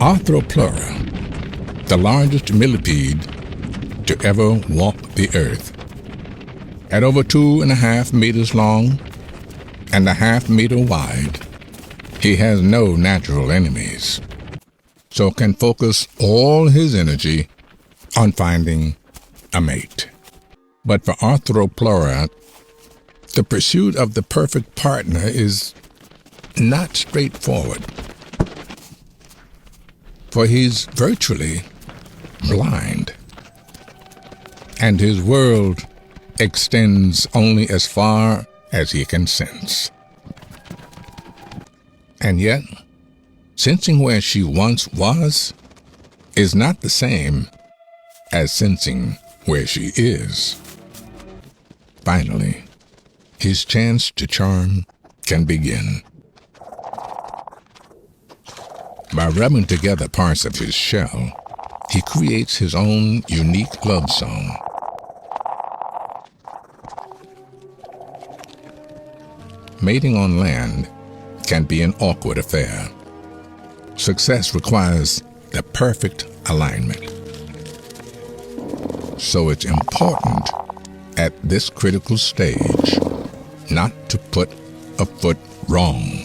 Arthroplura, the largest millipede to ever walk the earth. At over 2.5 meters long and a half-meter wide, he has no natural enemies, so can focus all his energy on finding a mate. But for Arthroplura, the pursuit of the perfect partner is not straightforward, for he's virtually blind, and his world extends only as far as he can sense. And yet, sensing where she once was is not the same as sensing where she is. Finally, his chance to charm can begin. By rubbing together parts of his shell, he creates his own unique love song. Mating on land can be an awkward affair. Success requires the perfect alignment. So it's important at this critical stage not to put a foot wrong.